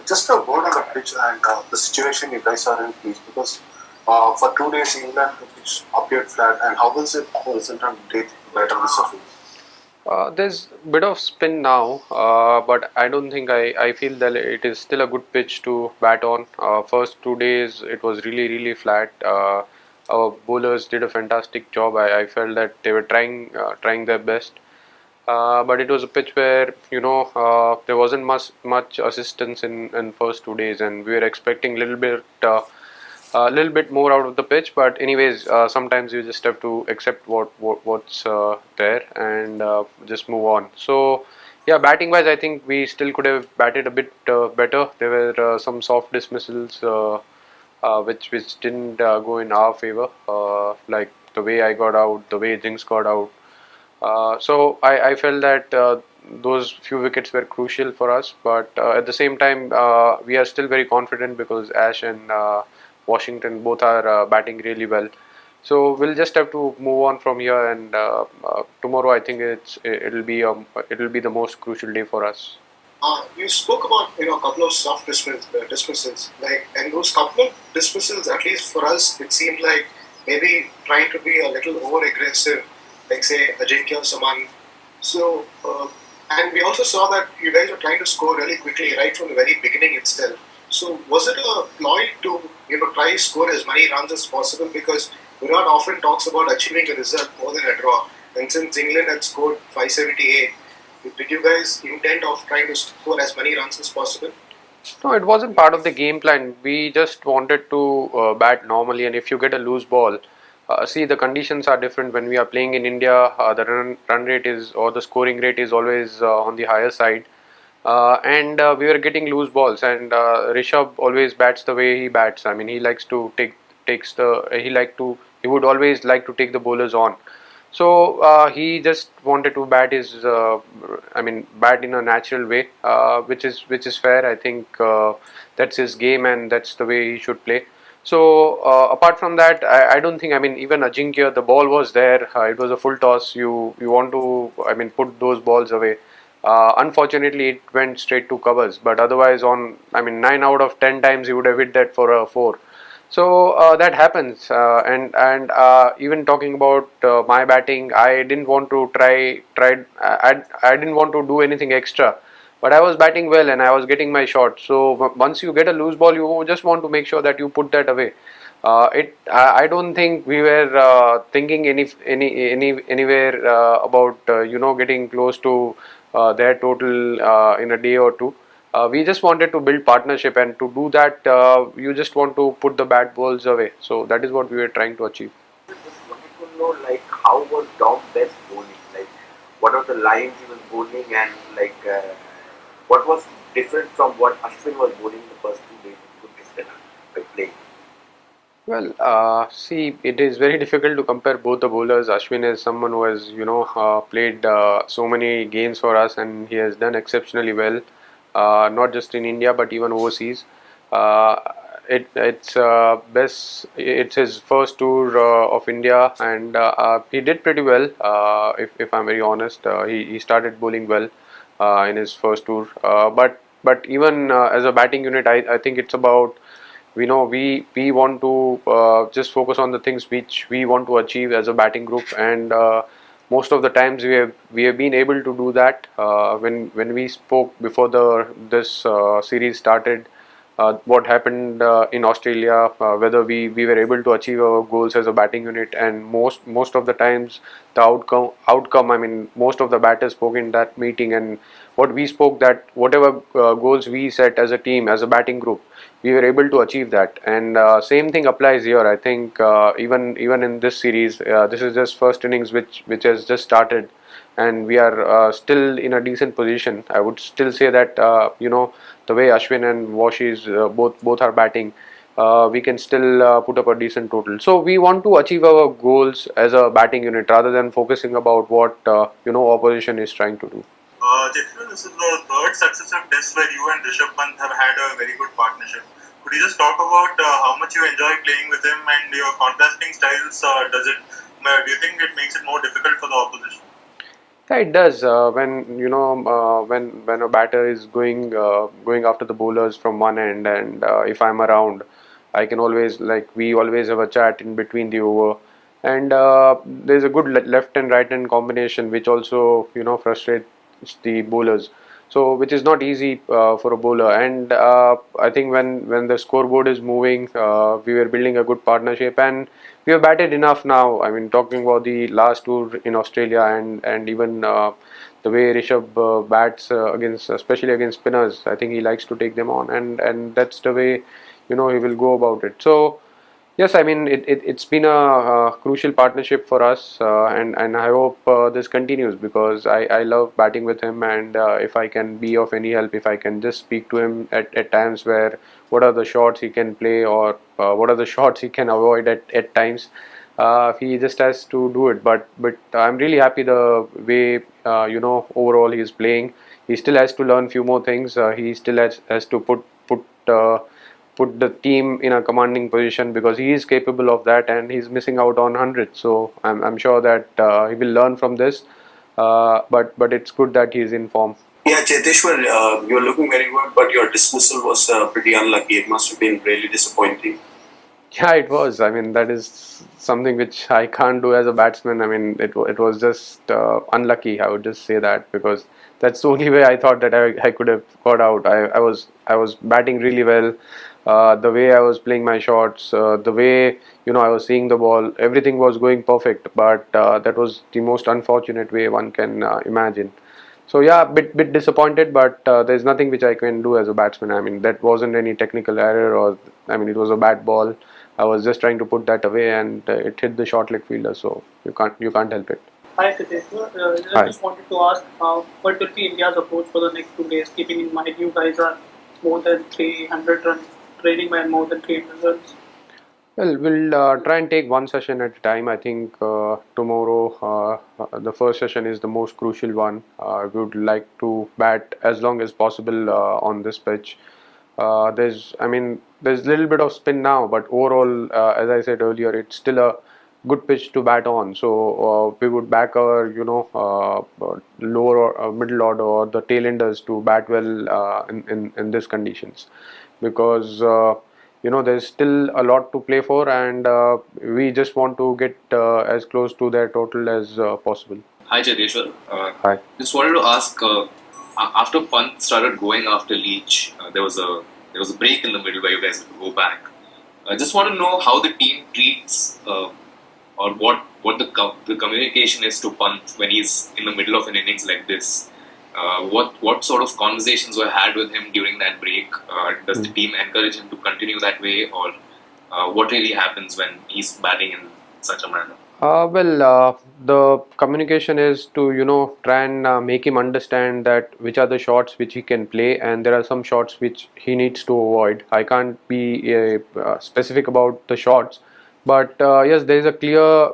Just a word on the pitch and the situation you guys are in, please, because for 2 days England the pitch appeared flat, and how was it present on day better the surface? There's a bit of spin now, but I don't think I feel that it is still a good pitch to bat on. First 2 days it was really flat. Our bowlers did a fantastic job. I felt that they were trying their best. But it was a pitch where there wasn't much assistance in first 2 days, and we were expecting a little bit more out of the pitch. But anyways, sometimes you just have to accept what's there and just move on. So yeah, batting wise, I think we still could have batted a bit better. There were some soft dismissals which didn't go in our favor, like the way I got out, the way Jinx got out. So I felt that those few wickets were crucial for us, but at the same time, we are still very confident because Ash and Washington both are batting really well. So we'll just have to move on from here, and tomorrow I think it'll be the most crucial day for us. You spoke about a couple of soft dismissals, like, and those couple of dismissals, at least for us, it seemed like maybe trying to be a little over aggressive, like say Ajinkya Saman. So, and we also saw that you guys were trying to score really quickly right from the very beginning itself. So, was it a ploy to try score as many runs as possible? Because Virat often talks about achieving a result more than a draw, and since England had scored 578. Did you guys intend of trying to score as many runs as possible? No, it wasn't part of the game plan. We just wanted to bat normally, and if you get a loose ball, see the conditions are different when we are playing in India. The run rate is or the scoring rate is always on the higher side, and we were getting loose balls. And Rishabh always bats the way he bats. I mean, he likes to takes the he would always like to take the bowlers on. So he just wanted to bat in a natural way, which is fair. I think that's his game and that's the way he should play. So apart from that, I don't think. I mean, even Ajinkya, the ball was there. It was a full toss. You want to, I mean, put those balls away. Unfortunately, it went straight to covers. But otherwise, 9 out of 10 times he would have hit that for a four. So that happens, and even talking about my batting, I didn't want to I didn't want to do anything extra, but I was batting well and I was getting my shot. So once you get a loose ball, you just want to make sure that you put that away. I don't think we were thinking anywhere about getting close to their total in a day or two. We just wanted to build partnership, and to do that, you just want to put the bad balls away. So that is what we were trying to achieve. Just wanted to know, like, how was Dom Best bowling? Like, what are the lines he was bowling, and like, what was different from what Ashwin was bowling the first 2 days? If you could just tell us by playing. Well, see, it is very difficult to compare both the bowlers. Ashwin is someone who has, played so many games for us, and he has done exceptionally well, not just in India but even overseas. Uh, it's his first tour of India, and he did pretty well. If I'm very honest, he started bowling well in his first tour. But even as a batting unit, I think it's about we want to just focus on the things which we want to achieve as a batting group, and most of the times we have been able to do that. When we spoke before the this series started, what happened in Australia, whether we were able to achieve our goals as a batting unit, and most of the times the outcome, I mean, most of the batters spoke in that meeting, and what we spoke, that whatever goals we set as a team, as a batting group, we were able to achieve that. And same thing applies here. I think even in this series, this is just first innings which has just started, and we are still in a decent position. I would still say that the way Ashwin and Washies both are batting, we can still put up a decent total. So we want to achieve our goals as a batting unit rather than focusing about what opposition is trying to do. Jethro, this is the third successive test where you and Rishabh Pant have had a very good partnership. Could you just talk about how much you enjoy playing with him and your contrasting styles? Do you think it makes it more difficult for the opposition? Yeah, it does. When when a batter is going after the bowlers from one end, and if I'm around, I can always, like, we always have a chat in between the over, and there's a good left and right hand combination, which also frustrates the bowlers. So which is not easy for a bowler, and I think when the scoreboard is moving, we were building a good partnership, and we have batted enough now. I mean, talking about the last tour in Australia, and even the way Rishabh bats against, especially against spinners, I think he likes to take them on, and that's the way he will go about it. So yes, I mean it's been a crucial partnership for us, and I hope this continues, because I love batting with him, and if I can be of any help, if I can just speak to him at times where what are the shots he can play, or what are the shots he can avoid at times. He just has to do it, but I'm really happy the way overall he is playing. He still has to learn few more things. He still has to put the team in a commanding position, because he is capable of that, and he's missing out on hundreds. So I'm sure that he will learn from this. But it's good that he is in form. Yeah, Cheteshwar, you're looking very good, but your dismissal was pretty unlucky. It must have been really disappointing. Yeah, it was. I mean, that is something which I can't do as a batsman. I mean, it was just unlucky. I would just say that, because that's the only way I thought that I could have got out. I was batting really well. The way I was playing my shots, the way I was seeing the ball, everything was going perfect. But that was the most unfortunate way one can imagine. So yeah, bit disappointed, but there's nothing which I can do as a batsman. I mean, that wasn't any technical error, or I mean, it was a bad ball. I was just trying to put that away, and it hit the short leg fielder. So you can't help it. Hi Sideshwar, I Hi. just wanted to ask what will be India's approach for the next 2 days, keeping in mind you guys are more than 300 runs, trailing by more than 300 runs. Well, we'll try and take one session at a time. I think tomorrow, the first session is the most crucial one. We would like to bat as long as possible on this pitch. There's a little bit of spin now, but overall, as I said earlier, it's still a good pitch to bat on. So we would back our, lower or middle order, or the tailenders, to bat well in these conditions, because there's still a lot to play for, and we just want to get as close to their total as possible. Hi Cheteshwar. Hi. Just wanted to ask. After Pant started going after Leach, there was a break in the middle where you guys had to go back. I just want to know how the team treats or what the communication is to Pant when he's in the middle of an innings like this. What sort of conversations were had with him during that break? Does the team encourage him to continue that way, or what really happens when he's batting in such a manner? The communication is to try and make him understand that which are the shots which he can play, and there are some shots which he needs to avoid. I can't be specific about the shots, but yes, there is a clear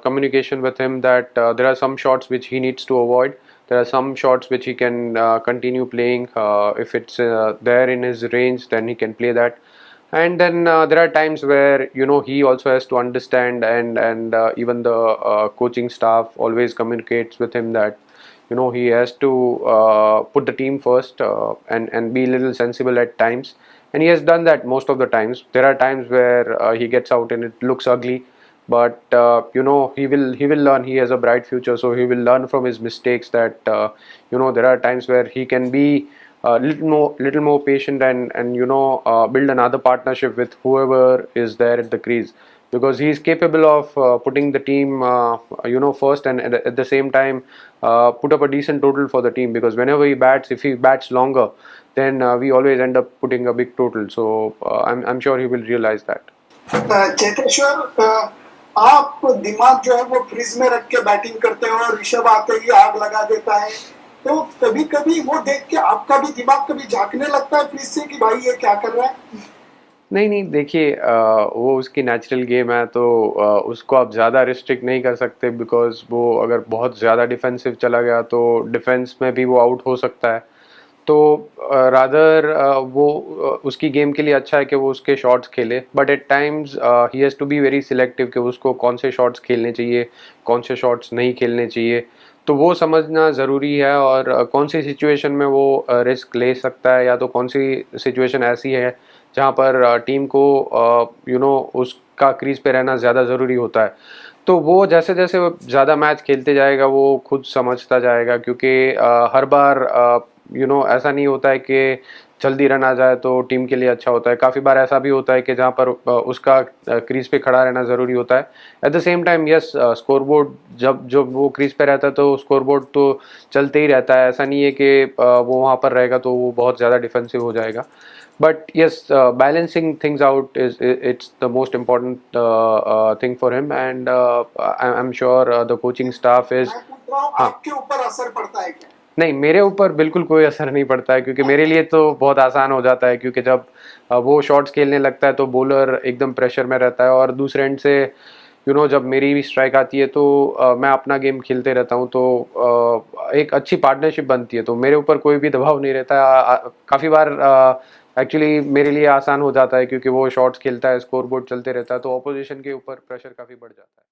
communication with him that there are some shots which he needs to avoid. There are some shots which he can continue playing. If it's there in his range, then he can play that. And then there are times where he also has to understand, and even the coaching staff always communicates with him that he has to put the team first, and be a little sensible at times. And he has done that most of the times. There are times where he gets out and it looks ugly, but he will learn. He has a bright future, so he will learn from his mistakes. That there are times where he can be little more patient, and build another partnership with whoever is there at the crease, because he is capable of putting the team first, and at the same time put up a decent total for the team, because whenever he bats, if he bats longer, then we always end up putting a big total. So I'm sure he will realize that. Cheteshwar, आप दिमाग जो है वो fridge में रख के batting करते हो और ऋषभ आते ही आग लगा देता है, तो कभी कभी वो देख के आपका भी दिमाग कभी झांकने लगता है फ्रिज से कि भाई ये क्या कर रहा है? नहीं, देखिए, वो उसकी नेचुरल गेम है, तो उसको आप ज़्यादा रिस्ट्रिक्ट नहीं कर सकते, बिकॉज वो अगर बहुत ज़्यादा डिफेंसिव चला गया तो डिफेंस में भी वो आउट हो सकता है. तो रादर वो उसकी गेम के लिए अच्छा है कि वो उसके शॉट्स खेले, but at times he has to be very selective कि उसको कौन से शॉट्स खेलने चाहिए, कौन से शॉट्स नहीं खेलने चाहिए. तो वो समझना ज़रूरी है, और कौन सी सिचुएशन में वो रिस्क ले सकता है, या तो कौन सी सिचुएशन ऐसी है जहाँ पर टीम को उसका क्रीज पे रहना ज़्यादा ज़रूरी होता है। तो वो जैसे जैसे वो ज़्यादा मैच खेलते जाएगा वो खुद समझता जाएगा, क्योंकि हर बार ऐसा नहीं होता है कि जल्दी रन आ जाए तो टीम के लिए अच्छा होता है। काफ़ी बार ऐसा भी होता है कि जहाँ पर उसका क्रीज पे खड़ा रहना ज़रूरी होता है। At the same time yes, scoreboard जब जब वो क्रीज पे रहता है तो स्कोरबोर्ड तो चलते ही रहता है। ऐसा नहीं है कि वो वहाँ पर रहेगा तो वो बहुत ज़्यादा डिफेंसिव हो जाएगा। But yes, balancing things out is it's the most important thing for him, and I'm sure the coaching staff is. मैं पूछ रहा हूँ हाँ, आपके ऊपर असर पड़ता है क्या? नहीं, मेरे ऊपर बिल्कुल कोई असर नहीं पड़ता है, क्योंकि मेरे लिए तो बहुत आसान हो जाता है, क्योंकि जब वो शॉट्स खेलने लगता है तो बॉलर एकदम प्रेशर में रहता है, और दूसरे एंड से जब मेरी भी स्ट्राइक आती है तो मैं अपना गेम खेलते रहता हूँ, तो एक अच्छी पार्टनरशिप बनती है, तो मेरे ऊपर कोई भी दबाव नहीं रहता। काफ़ी बार एक्चुअली मेरे लिए आसान हो जाता है, क्योंकि वो शॉट्स खेलता है, स्कोरबोर्ड चलते रहता है, तो ऑपोजिशन के ऊपर प्रेशर काफ़ी बढ़ जाता है।